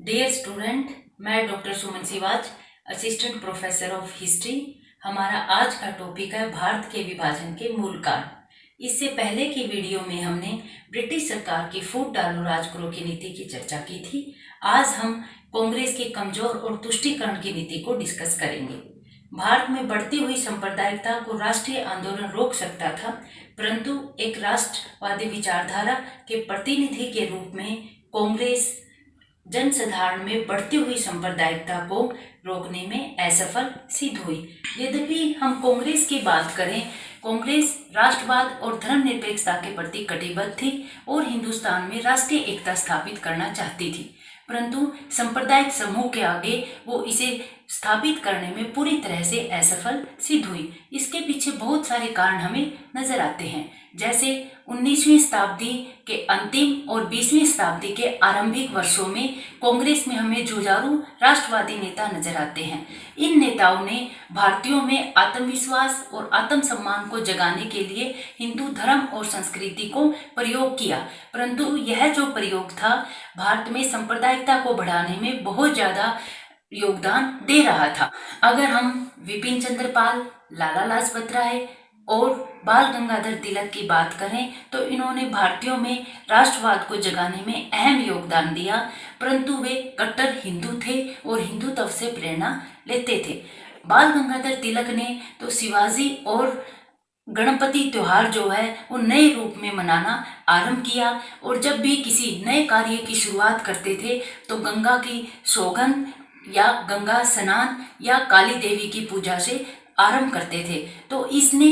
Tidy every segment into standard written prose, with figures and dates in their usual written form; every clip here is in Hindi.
डियर स्टूडेंट, मैं doctor Suman Siwach, assistant professor of history. हमारा आज का टॉपिक है भारत के विभाजन के मूल कारण। इससे पहले की वीडियो में हमने ब्रिटिश सरकार की फूट डालो राज करो की नीति की चर्चा की थी। आज हम कांग्रेस की कमजोर और तुष्टीकरण की नीति को डिस्कस करेंगे। भारत में बढ़ती हुई सांप्रदायिकता को राष्ट्रीय आंदोलन रोक सकता था, परंतु एक राष्ट्रवादी विचारधारा के प्रतिनिधि के रूप में कांग्रेस जनसाधारण में बढ़ती हुई सांप्रदायिकता को रोकने में असफल सिद्ध हुई। यद्यपि हम कांग्रेस की बात करें, कांग्रेस राष्ट्रवाद और धर्मनिरपेक्षता के प्रति कटिबद्ध थी और हिंदुस्तान में राष्ट्रीय एकता स्थापित करना चाहती थी, परंतु सांप्रदायिक समूह के आगे वो इसे स्थापित करने में पूरी तरह से असफल सिद्ध हुई। इसके पीछे बहुत सारे कारण हमें नजर आते हैं, जैसे 19वीं शताब्दी के अंतिम और 20वीं शताब्दी के आरंभिक वर्षों में कांग्रेस में हमें जुझारू राष्ट्रवादी नेता नजर आते हैं। इन नेताओं ने भारतीयों में आत्मविश्वास और आत्मसम्मान को जगाने के लिए हिंदू धर्म और संस्कृति को प्रयोग किया, परंतु यह जो प्रयोग था भारत में सांप्रदायिकता को बढ़ाने में बहुत ज्यादा योगदान दे रहा था। अगर हम विपिन चंद्र पाल, लाला लाजपत राय और बाल गंगाधर तिलक की बात करें तो इन्होंने भारतीयों में राष्ट्रवाद को जगाने में अहम योगदान दिया, परंतु वे कट्टर हिंदू थे और हिंदुत्व से प्रेरणा लेते थे। बाल गंगाधर तिलक ने तो शिवाजी और गणपति त्योहार जो है वो नए रूप में मनाना आरंभ किया और जब भी किसी नए कार्य की शुरुआत करते थे तो गंगा की सौगंध या गंगा स्नान या काली देवी की पूजा से आरंभ करते थे। तो इसने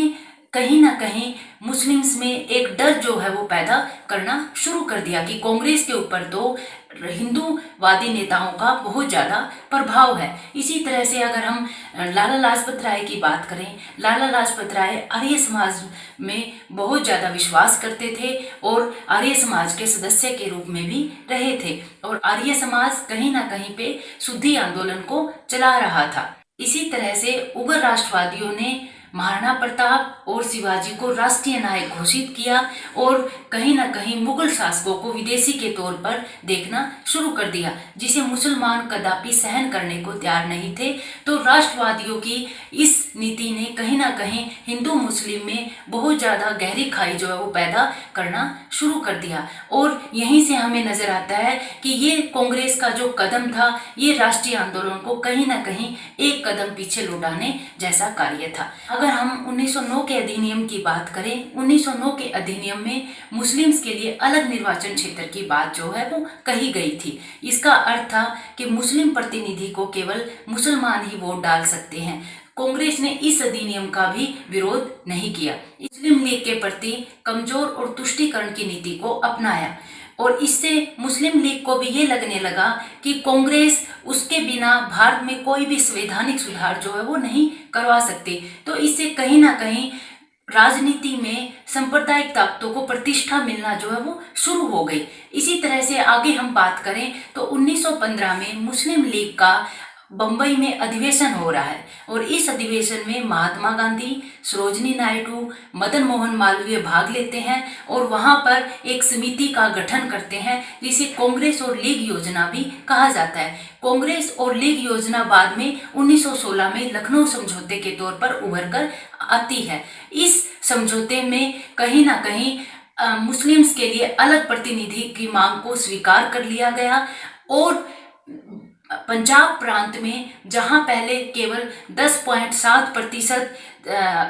कहीं ना कहीं मुस्लिम्स में एक डर जो है वो पैदा करना शुरू कर दिया कि कांग्रेस के ऊपर तो हिंदूवादी नेताओं का बहुत ज़्यादा प्रभाव है। इसी तरह से अगर हम लाला लाजपत राय की बात करें, लाला लाजपत राय आर्य समाज में बहुत ज़्यादा विश्वास करते थे और आर्य समाज के सदस्य के रूप में भी रहे थे और आर्य समाज कहीं ना कहीं पे शुद्धि आंदोलन को चला रहा था। इसी तरह से उग्र राष्ट्रवादियों ने महाराणा प्रताप और शिवाजी को राष्ट्रीय नायक घोषित किया और कहीं ना कहीं मुगल शासकों को विदेशी के तौर पर देखना शुरू कर दिया, जिसे मुसलमान कदापि सहन करने को तैयार नहीं थे। तो राष्ट्रवादियों की इस नीति ने कहीं ना कहीं हिंदू मुस्लिम में बहुत ज़्यादा गहरी खाई जो है वो पैदा करना शुरू कर दिया और यहीं से हमें नजर आता है कि ये कांग्रेस का जो कदम था ये राष्ट्रीय आंदोलन को कहीं ना कहीं एक कदम पीछे लौटाने जैसा कार्य था। अगर हम 1909 के अधिनियम की बात करें, 1909 के अधिनियम में मुस्लिम्स के लिए अलग निर्वाचन क्षेत्र की बात जो है वो कही गई थी। इसका अर्थ था कि मुस्लिम प्रतिनिधि को केवल मुसलमान ही वोट डाल सकते हैं। कांग्रेस ने इस अधिनियम का भी विरोध नहीं किया, मुस्लिम लीग के प्रति कमजोर और तुष्टीकरण की नीति को अपनाया और इससे मुस्लिम लीग को भी ये लगने लगा कि कांग्रेस उसके बिना भारत में कोई भी संवैधानिक सुधार जो है वो नहीं करवा सकती। तो इससे कहीं ना कहीं राजनीति में सांप्रदायिक ताकतों को प्रतिष्ठा मिलना जो है वो शुरू हो गई। इसी तरह से आगे हम बात करें तो 1915 में मुस्लिम लीग का बंबई में अधिवेशन हो रहा है और इस अधिवेशन में महात्मा गांधी, सरोजिनी नायडू, मदन मोहन मालवीय भाग लेते हैं और वहां पर एक समिति का गठन करते हैं जिसे कांग्रेस और लीग योजना भी कहा जाता है। कांग्रेस और लीग योजना बाद में 1916 में लखनऊ समझौते के तौर पर उभर कर आती है। इस समझौते में कहीं ना कहीं मुस्लिम्स के लिए अलग प्रतिनिधि की मांग को स्वीकार कर लिया गया और पंजाब प्रांत में जहां पहले केवल 10.7%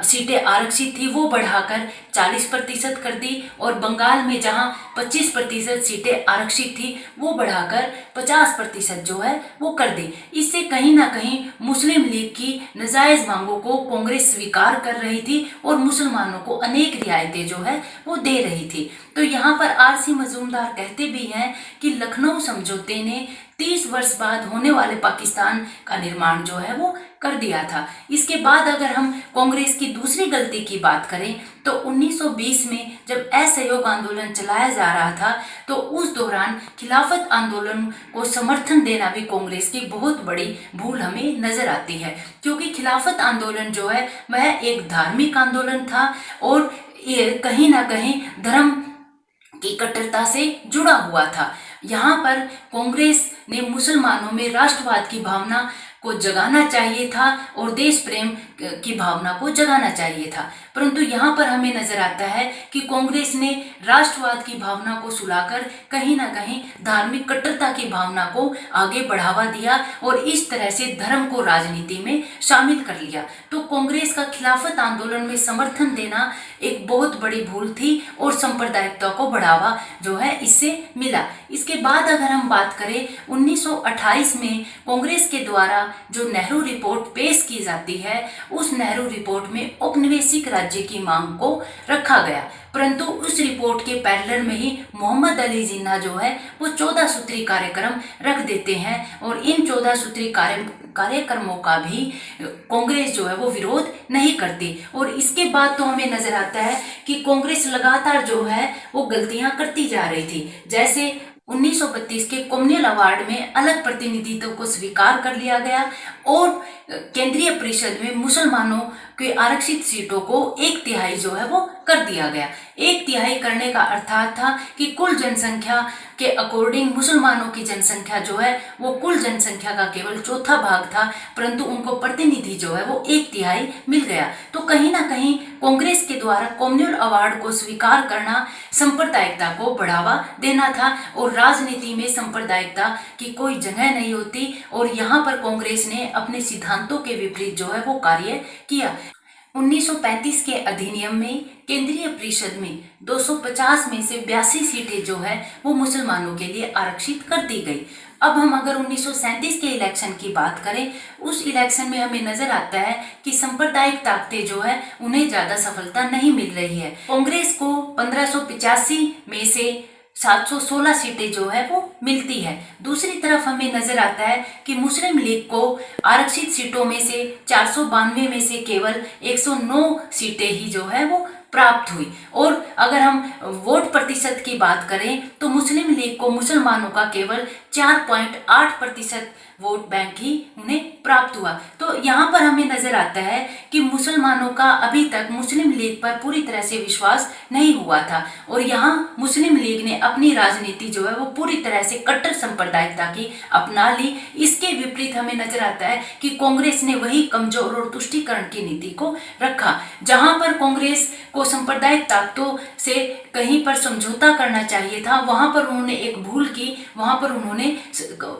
सीटें आरक्षित थी वो बढ़ाकर 40% कर दी और बंगाल में जहां 25% सीटें आरक्षित थी वो बढ़ाकर 50% जो है वो कर दी। इससे कहीं ना कहीं मुस्लिम लीग की नाजायज मांगों को कांग्रेस स्वीकार कर रही थी और मुसलमानों को अनेक रियायतें जो है वो दे रही थी। तो यहाँ पर आरसी मजूमदार कहते भी हैं कि लखनऊ समझौते ने 30 वर्ष बाद होने वाले पाकिस्तान का निर्माण जो है वो कर दिया था। इसके बाद अगर हम कांग्रेस की दूसरी गलती की बात करें तो 1920 में जब असहयोग आंदोलन चलाया जा रहा था तो उस दौरान खिलाफत आंदोलन को समर्थन देना भी कांग्रेस की बहुत बड़ी भूल हमें नजर आती है, क्योंकि खिलाफत आंदोलन जो है वह एक धार्मिक आंदोलन था और ये कहीं ना कहीं धर्म की कट्टरता से जुड़ा हुआ था। यहाँ पर कांग्रेस ने मुसलमानों में राष्ट्रवाद की भावना को जगाना चाहिए था और देश प्रेम की भावना को जगाना चाहिए था, परंतु यहाँ पर हमें नजर आता है कि कांग्रेस ने राष्ट्रवाद की भावना को सुलाकर कहीं ना कहीं धार्मिक कट्टरता की भावना को आगे बढ़ावा दिया और इस तरह से धर्म को राजनीति में शामिल कर लिया। तो कांग्रेस का खिलाफत आंदोलन में समर्थन देना एक बहुत बड़ी भूल थी और सांप्रदायिकता को बढ़ावा जो है इससे मिला। इसके बाद अगर हम बात करें 1928 में कांग्रेस के द्वारा जो नेहरू रिपोर्ट पेश की जाती है, उस नेहरू रिपोर्ट में औपनिवेशिक राज्य की मांग को रखा गया, परंतु उस रिपोर्ट के पैरेलल में ही मोहम्मद अली जिन्ना जो है वो 14 सूत्री कार्यक्रम रख देते हैं और इन 14 सूत्री कार्यक्रमों का भी कांग्रेस जो है वो विरोध नहीं करती। और इसके बाद तो हमें नजर आता है कि कांग्रेस लगातार जो है वो गलतियां करती जा रही थी। जैसे 1932 के कम्युनल अवार्ड में अलग प्रतिनिधित्व को स्वीकार कर लिया गया और केंद्रीय परिषद में मुसलमानों के आरक्षित सीटों को 1/3 जो है वो कर दिया गया। 1/3 करने का अर्थात था कि कुल जनसंख्या के अकॉर्डिंग मुसलमानों की जनसंख्या जो है वो कुल जनसंख्या का केवल 1/4 भाग था, परंतु उनको प्रतिनिधि जो है वो 1/3 मिल गया। तो कहीं ना कहीं कांग्रेस के द्वारा कम्युनल अवार्ड को स्वीकार करना सांप्रदायिकता को बढ़ावा देना था और राजनीति में सांप्रदायिकता की कोई जगह नहीं होती और यहाँ पर कांग्रेस ने अपने सिद्धांतों के विपरीत जो है वो कार्य किया। 1935 के अधिनियम में केंद्रीय परिषद में 250 में से 82 सीटें जो है वो मुसलमानों के लिए आरक्षित कर दी गई। अब हम अगर 1937 के इलेक्शन की बात करें, उस इलेक्शन में हमें नजर आता है कि सांप्रदायिक ताकतें जो है उन्हें ज्यादा सफलता नहीं मिल रही है। कांग्रेस को 1585 में से 716 सीटें जो है वो मिलती है। दूसरी तरफ हमें नजर आता है कि मुस्लिम लीग को आरक्षित सीटों में से 492 में से केवल 109 सीटें ही जो है वो प्राप्त हुई। और अगर हम वोट प्रतिशत की बात करें तो मुस्लिम लीग को मुसलमानों का केवल 4.8% वोट बैंक ही उन्हें प्राप्त हुआ। तो यहाँ पर हमें नजर आता है कि मुसलमानों का अभी तक मुस्लिम लीग पर पूरी तरह से विश्वास नहीं हुआ था और यहाँ मुस्लिम लीग ने अपनी राजनीति जो है वो पूरी तरह से कट्टर सांप्रदायिकता की अपना ली। इसके विपरीत हमें नजर आता है कि कांग्रेस ने वही कमजोर और तुष्टीकरण की नीति को रखा। जहां पर कांग्रेस को सांप्रदायिक ताकतों से कहीं पर समझौता करना चाहिए था, वहां पर उन्होंने एक भूल की, वहां पर उन्होंने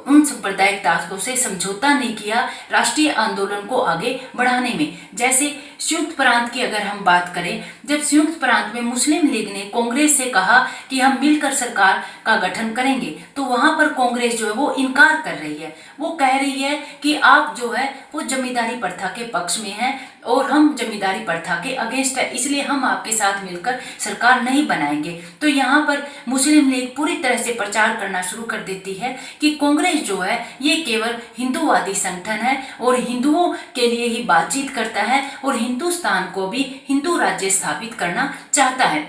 उन सांप्रदायिक ताकतों से समझौता नहीं किया राष्ट्रीय आंदोलन को आगे बढ़ाने में। जैसे संयुक्त प्रांत की अगर हम बात करें, जब संयुक्त प्रांत में मुस्लिम लीग ने कांग्रेस से कहा कि हम मिलकर सरकार का गठन करेंगे, तो वहां पर कांग्रेस जो है वो इनकार कर रही है। वो कह रही है कि आप जो है वो जमींदारी प्रथा के पक्ष में हैं और हम जमींदारी प्रथा के अगेंस्ट है, इसलिए हम आपके साथ मिलकर सरकार नहीं बनाएंगे। तो यहाँ पर मुस्लिम लीग पूरी तरह से प्रचार करना शुरू कर देती है कि कांग्रेस जो है ये केवल हिंदूवादी संगठन है और हिंदुओं के लिए ही बातचीत करता है और हिंदुस्तान को भी हिंदू राज्य स्थापित करना चाहता है।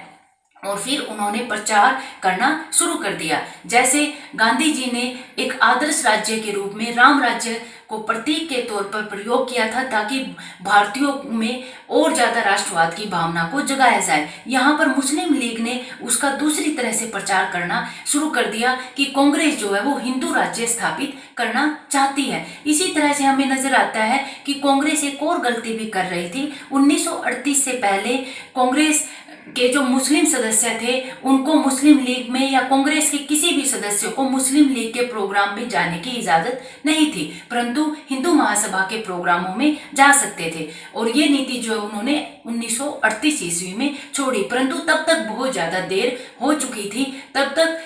और फिर उन्होंने प्रचार करना शुरू कर दिया। जैसे गांधी जी ने एक आदर्श राज्य के रूप में राम राज्य को प्रतीक के तौर पर प्रयोग किया था ताकि भारतीयों में और ज्यादा राष्ट्रवाद की भावना को जगाया जाए। यहाँ पर मुस्लिम लीग ने उसका दूसरी तरह से प्रचार करना शुरू कर दिया कि कांग्रेस जो है वो हिंदू राज्य स्थापित करना चाहती है। इसी तरह से हमें नजर आता है कि कांग्रेस एक और गलती भी कर रही थी। 1938 से पहले कांग्रेस के जो मुस्लिम सदस्य थे उनको मुस्लिम लीग में या कांग्रेस के किसी भी सदस्य को मुस्लिम लीग के प्रोग्राम में जाने की इजाजत नहीं थी, परंतु हिंदू महासभा के प्रोग्रामों में जा सकते थे। और ये नीति जो उन्होंने 1938 ईस्वी में छोड़ी, परंतु तब तक बहुत ज्यादा देर हो चुकी थी। तब तक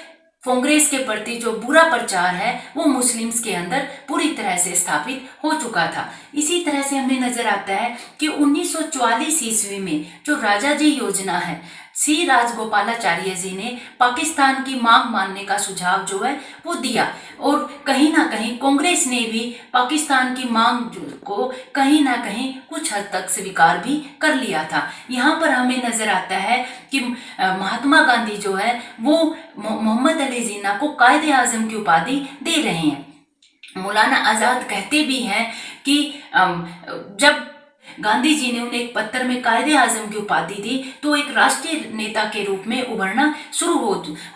कांग्रेस के प्रति जो बुरा प्रचार है वो मुस्लिम्स के अंदर पूरी तरह से स्थापित हो चुका था। इसी तरह से हमें नजर आता है कि 1944 ईस्वी में जो राजाजी योजना है, सी राजगोपालाचार्य जी ने पाकिस्तान की मांग मानने का सुझाव जो है वो दिया और कहीं ना कहीं कांग्रेस ने भी पाकिस्तान की मांग को कहीं ना कहीं कुछ हद तक स्वीकार भी कर लिया था। यहाँ पर हमें नजर आता है कि महात्मा गांधी जो है वो मोहम्मद अली जिन्ना को कायदे आजम की उपाधि दे रहे हैं। मौलाना आजाद कहते भी हैं कि जब गांधी जी ने उन्हें एक पत्र में कायदे आजम की उपाधि दी तो एक राष्ट्रीय नेता के रूप में उभरना शुरू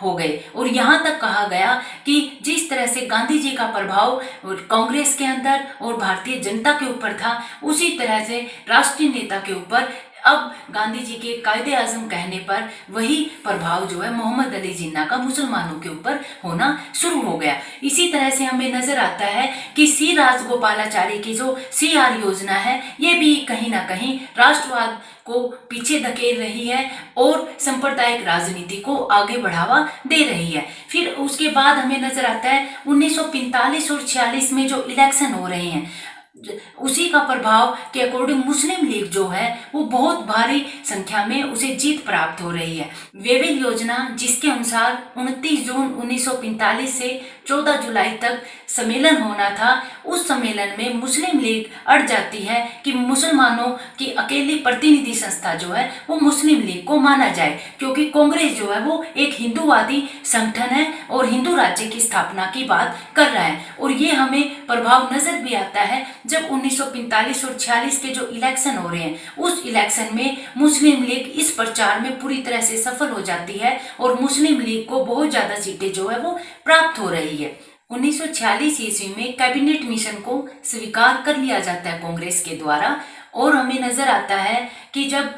हो गए। और यहाँ तक कहा गया कि जिस तरह से गांधी जी का प्रभाव कांग्रेस के अंदर और भारतीय जनता के ऊपर था, उसी तरह से राष्ट्रीय नेता के ऊपर अब गांधी जी के कायदे आजम कहने पर वही प्रभाव जो है मोहम्मद अली जिन्ना का मुसलमानों के ऊपर होना शुरू हो गया। इसी तरह से हमें नजर आता है कि सी राजगोपालाचारी की जो CR योजना है, ये भी कहीं ना कहीं राष्ट्रवाद को पीछे धकेल रही है और सांप्रदायिक राजनीति को आगे बढ़ावा दे रही है। फिर उसके बाद हमें नजर आता है 1945 और 46 में जो इलेक्शन हो रहे हैं, उसी का प्रभाव के अकॉर्डिंग मुस्लिम लीग जो है वो बहुत भारी संख्या में उसे जीत प्राप्त हो रही है। वेविल योजना, जिसके अनुसार 29 जून 1945 से 14 जुलाई तक सम्मेलन होना था, उस सम्मेलन में मुस्लिम लीग अड़ जाती है कि मुसलमानों की अकेली प्रतिनिधि संस्था जो है वो मुस्लिम लीग को माना जाए, क्योंकि कांग्रेस जो है वो एक हिंदूवादी संगठन है और हिंदू राज्य की स्थापना की बात कर रहा है। और ये हमें प्रभाव नजर भी आता है जब 1945 और 46 के जो इलेक्शन हो रहे हैं, उस इलेक्शन में मुस्लिम लीग इस प्रचार में पूरी तरह से सफल हो जाती है और मुस्लिम लीग को बहुत ज्यादा सीटें जो है वो प्राप्त हो रही है। 1946 ईस्वी में कैबिनेट मिशन को स्वीकार कर लिया जाता है कांग्रेस के द्वारा। और हमें नजर आता है कि जब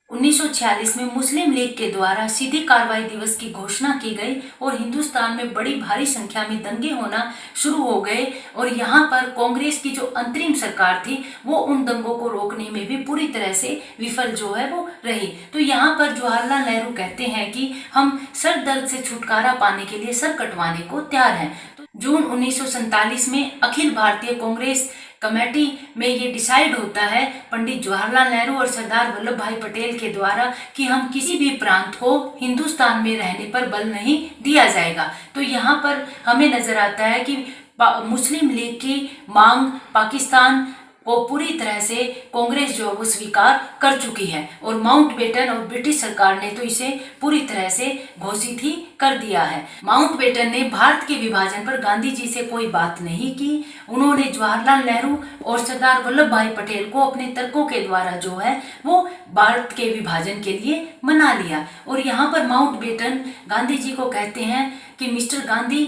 1946 में मुस्लिम लीग के द्वारा सीधी कार्रवाई दिवस की घोषणा की गई और हिंदुस्तान में बड़ी भारी संख्या में दंगे होना शुरू हो गए, और यहाँ पर कांग्रेस की जो अंतरिम सरकार थी वो उन दंगों को रोकने में भी पूरी तरह से विफल जो है वो रही। तो यहाँ पर जवाहरलाल नेहरू कहते हैं कि हम सर दर्द से छुटकारा पाने के लिए सर कटवाने को तैयार हैं। तो जून 1947 में अखिल भारतीय कांग्रेस कमेटी में ये डिसाइड होता है पंडित जवाहरलाल नेहरू और सरदार वल्लभ भाई पटेल के द्वारा कि हम किसी भी प्रांत को हिंदुस्तान में रहने पर बल नहीं दिया जाएगा। तो यहाँ पर हमें नजर आता है कि मुस्लिम लीग की मांग पाकिस्तान को पूरी तरह से कांग्रेस जो वो स्वीकार कर चुकी है, और माउंटबेटन और ब्रिटिश सरकार ने तो इसे पूरी तरह से घोषित ही कर दिया है। माउंटबेटन ने भारत के विभाजन पर गांधी जी से कोई बात नहीं की। उन्होंने जवाहरलाल नेहरू और सरदार वल्लभ भाई पटेल को अपने तर्कों के द्वारा जो है वो भारत के विभाजन के लिए मना लिया। और यहाँ पर माउंटबेटन गांधी जी को कहते हैं कि मिस्टर गांधी,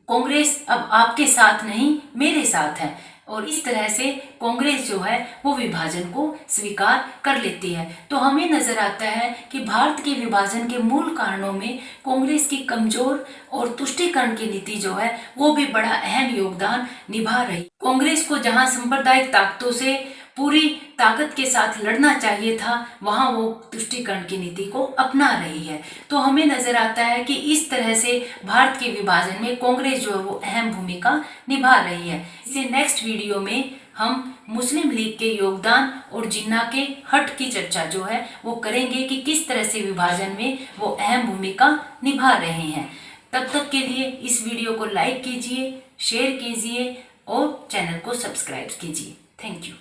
कांग्रेस अब आपके साथ नहीं मेरे साथ है। और इस तरह से कांग्रेस जो है वो विभाजन को स्वीकार कर लेती है। तो हमें नजर आता है कि भारत के विभाजन के मूल कारणों में कांग्रेस की कमजोर और तुष्टीकरण की नीति जो है वो भी बड़ा अहम योगदान निभा रही। कांग्रेस को जहां सांप्रदायिक ताकतों से पूरी ताकत के साथ लड़ना चाहिए था, वहां वो तुष्टीकरण की नीति को अपना रही है। तो हमें नजर आता है कि इस तरह से भारत के विभाजन में कांग्रेस जो है वो अहम भूमिका निभा रही है। इसे नेक्स्ट वीडियो में हम मुस्लिम लीग के योगदान और जिन्ना के हट की चर्चा जो है वो करेंगे कि किस तरह से विभाजन में वो अहम भूमिका निभा रहे हैं। तब तक के लिए इस वीडियो को लाइक कीजिए, शेयर कीजिए और चैनल को सब्सक्राइब कीजिए। Thank you.